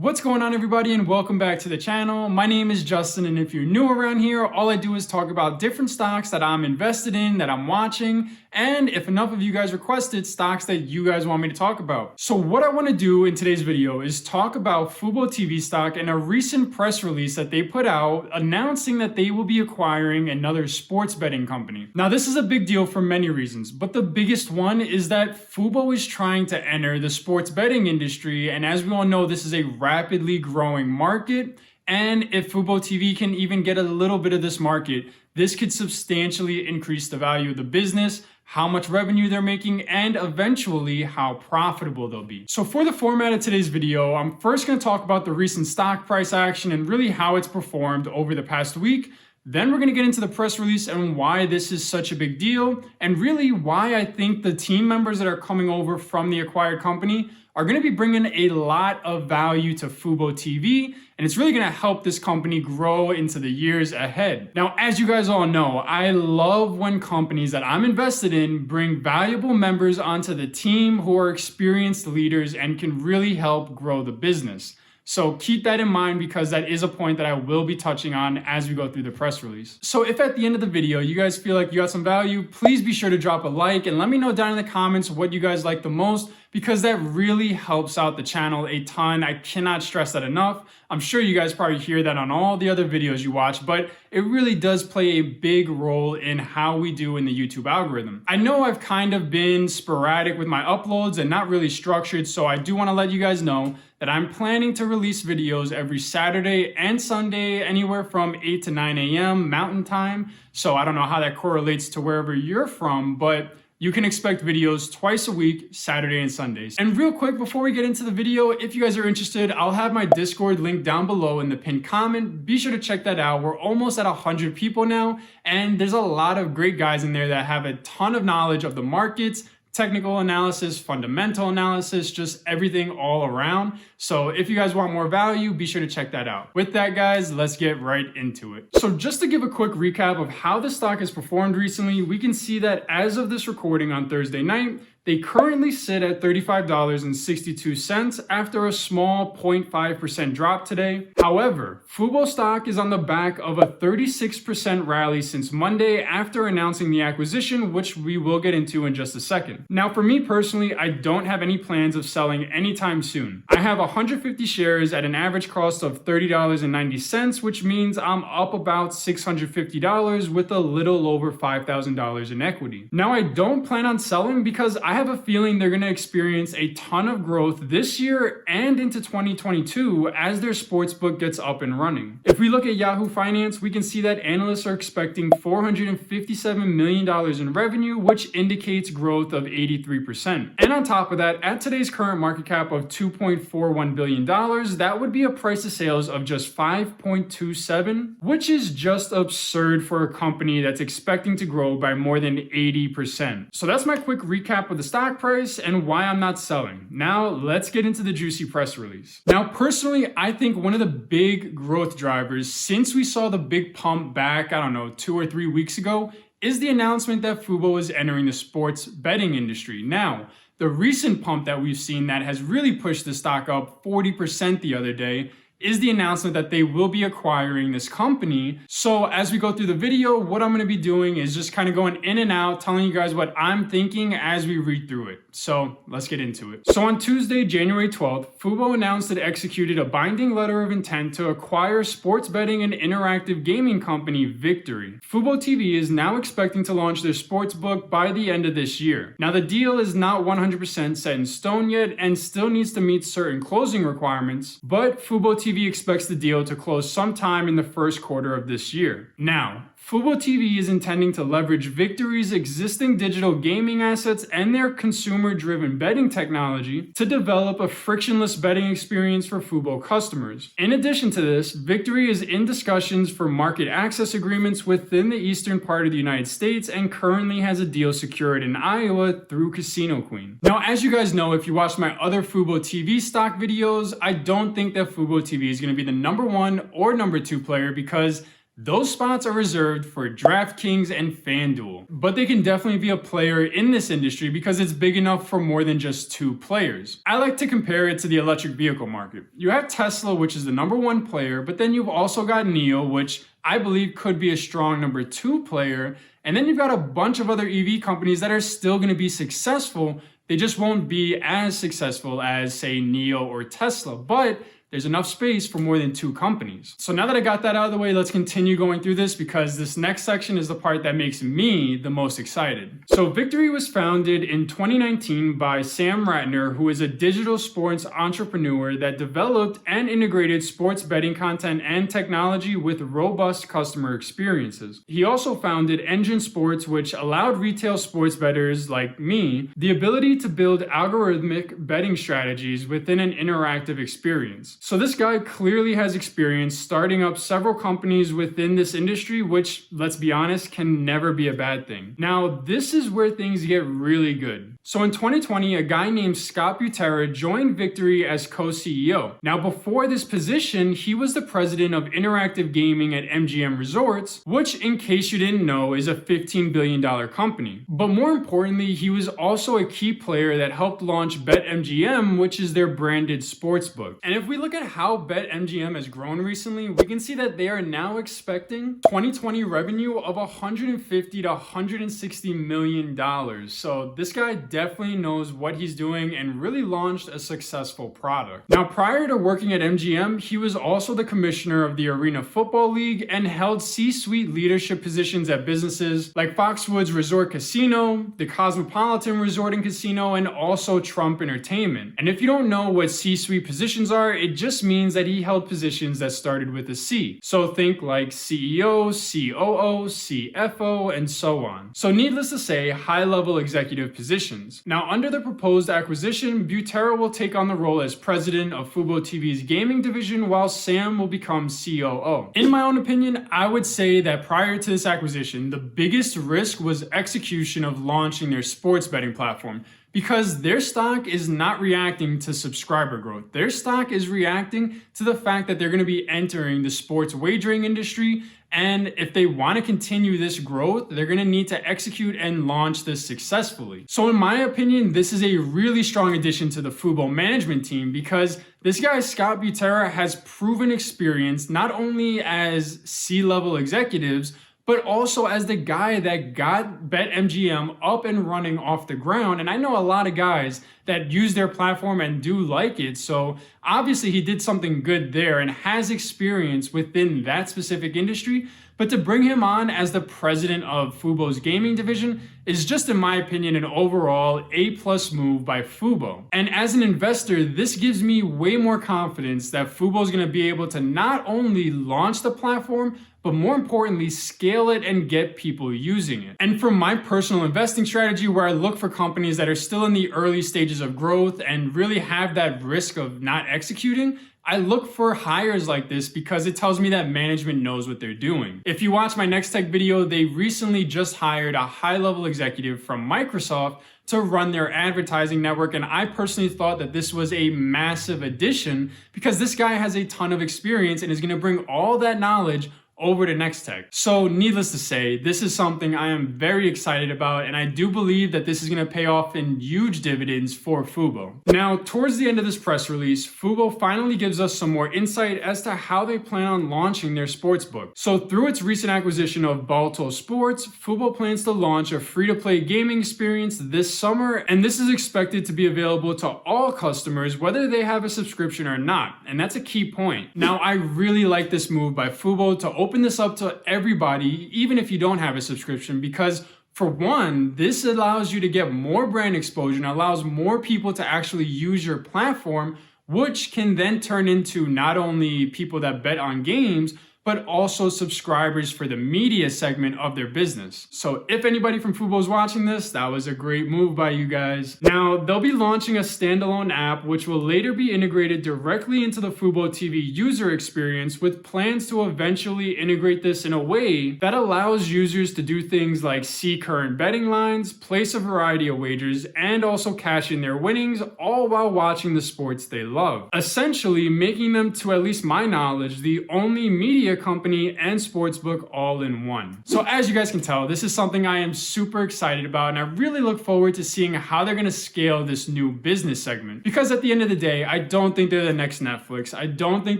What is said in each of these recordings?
What's going on, everybody, and welcome back to the channel. My name is Justin, and if you're new around here, all I do is talk about different stocks that I'm invested in, that I'm watching, and if enough of you guys requested, stocks that you guys want me to talk about. So what I want to do in today's video is talk about FuboTV Stock and a recent press release that they put out announcing that they will be acquiring another sports betting company. Now, this is a big deal for many reasons, but the biggest one is that Fubo is trying to enter the sports betting industry, and as we all know, this is a rapidly growing market, and if FuboTV can even get a little bit of this market, this could substantially increase the value of the business, how much revenue they're making, and eventually how profitable they'll be. So for the format of today's video, I'm first going to talk about the recent stock price action and really how it's performed over the past week. Then we're going to get into the press release and why this is such a big deal, and really why I think the team members that are coming over from the acquired company are going to be bringing a lot of value to FuboTV, and it's really going to help this company grow into the years ahead. Now, as you guys all know, I love when companies that I'm invested in bring valuable members onto the team who are experienced leaders and can really help grow the business. So keep that in mind, because that is a point that I will be touching on as we go through the press release. So if at the end of the video you guys feel like you got some value, please be sure to drop a like and let me know down in the comments what you guys like the most, because that really helps out the channel a ton. I cannot stress that enough. I'm sure you guys probably hear that on all the other videos you watch, but it really does play a big role in how we do in the YouTube algorithm. I know I've kind of been sporadic with my uploads and not really structured, so I do want to let you guys know that I'm planning to release videos every Saturday and Sunday, anywhere from 8 to 9 a.m. Mountain Time. So I don't know how that correlates to wherever you're from, but you can expect videos twice a week, Saturday and Sundays. And real quick, before we get into the video, if you guys are interested, I'll have my Discord link down below in the pinned comment. Be sure to check that out. We're almost at 100 people now, and there's a lot of great guys in there that have a ton of knowledge of the markets, technical analysis, fundamental analysis, just everything all around. So if you guys want more value, be sure to check that out. With that, guys, let's get right into it. So just to give a quick recap of how the stock has performed recently, we can see that as of this recording on Thursday night, they currently sit at $35.62 after a small 0.5% drop today. However, Fubo stock is on the back of a 36% rally since Monday after announcing the acquisition, which we will get into in just a second. Now, for me personally, I don't have any plans of selling anytime soon. I have 150 shares at an average cost of $30.90, which means I'm up about $650 with a little over $5,000 in equity. Now, I don't plan on selling because I have a feeling they're going to experience a ton of growth this year and into 2022 as their sportsbook gets up and running. If we look at Yahoo Finance, we can see that analysts are expecting $457 million in revenue, which indicates growth of 83%. And on top of that, at today's current market cap of $2.41 billion, that would be a price to sales of just 5.27, which is just absurd for a company that's expecting to grow by more than 80%. So that's my quick recap of the stock price and why I'm not selling. Now let's get into the juicy press release. Now, personally, I think one of the big growth drivers since we saw the big pump back, I don't know, 2 or 3 weeks ago, is the announcement that Fubo is entering the sports betting industry. Now, the recent pump that we've seen that has really pushed the stock up 40% the other day is the announcement that they will be acquiring this company. So as we go through the video, what I'm going to be doing is just kind of going in and out, telling you guys what I'm thinking as we read through it. So let's get into it. So on Tuesday, January 12th, Fubo announced it executed a binding letter of intent to acquire sports betting and interactive gaming company Vigtory. FuboTV is now expecting to launch their sportsbook by the end of this year. Now, the deal is not 100% set in stone yet and still needs to meet certain closing requirements, but FuboTV expects the deal to close sometime in the first quarter of this year. Now, FuboTV is intending to leverage Vigtory's existing digital gaming assets and their consumer-driven betting technology to develop a frictionless betting experience for Fubo customers. In addition to this, Vigtory is in discussions for market access agreements within the eastern part of the United States and currently has a deal secured in Iowa through Casino Queen. Now, as you guys know, if you watch my other FuboTV stock videos, I don't think that FuboTV is going to be the number 1 or number 2 player because those spots are reserved for DraftKings and FanDuel. But they can definitely be a player in this industry because it's big enough for more than just 2 players. I like to compare it to the electric vehicle market. You have Tesla, which is the #1 player, but then you've also got NIO, which I believe could be a strong #2 player. And then you've got a bunch of other EV companies that are still going to be successful. They just won't be as successful as, say, NIO or Tesla, but there's enough space for more than 2 companies. So now that I got that out of the way, let's continue going through this because this next section is the part that makes me the most excited. So Vigtory was founded in 2019 by Sam Ratner, who is a digital sports entrepreneur that developed and integrated sports betting content and technology with robust customer experiences. He also founded Engine Sports, which allowed retail sports bettors like me the ability to build algorithmic betting strategies within an interactive experience. So this guy clearly has experience starting up several companies within this industry, which, let's be honest, can never be a bad thing. Now, this is where things get really good. So in 2020, a guy named Scott Butera joined Vigtory as co-CEO. Now, before this position, he was the president of interactive gaming at MGM Resorts, which, in case you didn't know, is a $15 billion company. But more importantly, he was also a key player that helped launch BetMGM, which is their branded sportsbook. And if we look at how BetMGM has grown recently, we can see that they are now expecting 2020 revenue of $150 to $160 million. So this guy definitely knows what he's doing and really launched a successful product. Now, prior to working at MGM, he was also the commissioner of the Arena Football League and held C-suite leadership positions at businesses like Foxwoods Resort Casino, the Cosmopolitan Resort and Casino, and also Trump Entertainment. And if you don't know what C-suite positions are, it just means that he held positions that started with a C. So think like CEO, COO, CFO, and so on. So needless to say, high-level executive positions. Now, under the proposed acquisition, Butera will take on the role as president of FuboTV's gaming division, while Sam will become COO. In my own opinion, I would say that prior to this acquisition, the biggest risk was execution of launching their sports betting platform, because their stock is not reacting to subscriber growth. Their stock is reacting to the fact that they're going to be entering the sports wagering industry. And if they want to continue this growth, they're going to need to execute and launch this successfully. So in my opinion, this is a really strong addition to the Fubo management team because this guy, Scott Butera, has proven experience not only as C-level executives, but also as the guy that got BetMGM up and running off the ground. And I know a lot of guys that use their platform and do like it. So obviously he did something good there and has experience within that specific industry. But to bring him on as the president of Fubo's gaming division is just, in my opinion, an overall A+ move by Fubo. And as an investor, this gives me way more confidence that Fubo is going to be able to not only launch the platform, but more importantly, scale it and get people using it. And from my personal investing strategy, where I look for companies that are still in the early stages of growth and really have that risk of not executing, I look for hires like this because it tells me that management knows what they're doing. If you watch my Next Tech video, they recently just hired a high-level executive from Microsoft to run their advertising network, and I personally thought that this was a massive addition because this guy has a ton of experience and is going to bring all that knowledge over to Next Tech. So needless to say, this is something I am very excited about, and I do believe that this is going to pay off in huge dividends for Fubo. Now, towards the end of this press release, Fubo finally gives us some more insight as to how they plan on launching their sportsbook. So through its recent acquisition of Balto Sports, Fubo plans to launch a free-to-play gaming experience this summer, and this is expected to be available to all customers whether they have a subscription or not, and that's a key point. Now, I really like this move by Fubo to open this up to everybody, even if you don't have a subscription, because for one, this allows you to get more brand exposure and allows more people to actually use your platform, which can then turn into not only people that bet on games, but also subscribers for the media segment of their business. So if anybody from Fubo is watching this, that was a great move by you guys. Now, they'll be launching a standalone app, which will later be integrated directly into the Fubo TV user experience, with plans to eventually integrate this in a way that allows users to do things like see current betting lines, place a variety of wagers, and also cash in their winnings, all while watching the sports they love. Essentially making them, to at least my knowledge, the only media media company and sportsbook all in one. So as you guys can tell, this is something I am super excited about, and I really look forward to seeing how they're gonna scale this new business segment. Because at the end of the day, I don't think they're the next Netflix. I don't think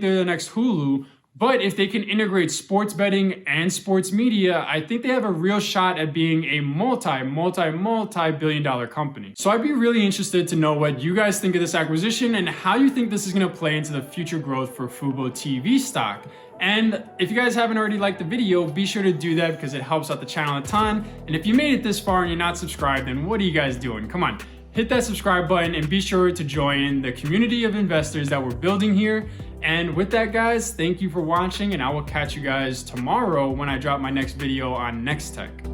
they're the next Hulu. But if they can integrate sports betting and sports media, I think they have a real shot at being a multi-billion dollar company. So I'd be really interested to know what you guys think of this acquisition and how you think this is gonna play into the future growth for FuboTV stock. And if you guys haven't already liked the video, be sure to do that because it helps out the channel a ton. And if you made it this far and you're not subscribed, then what are you guys doing? Come on. Hit that subscribe button and be sure to join the community of investors that we're building here. And with that, guys, thank you for watching, and I will catch you guys tomorrow when I drop my next video on Next Tech.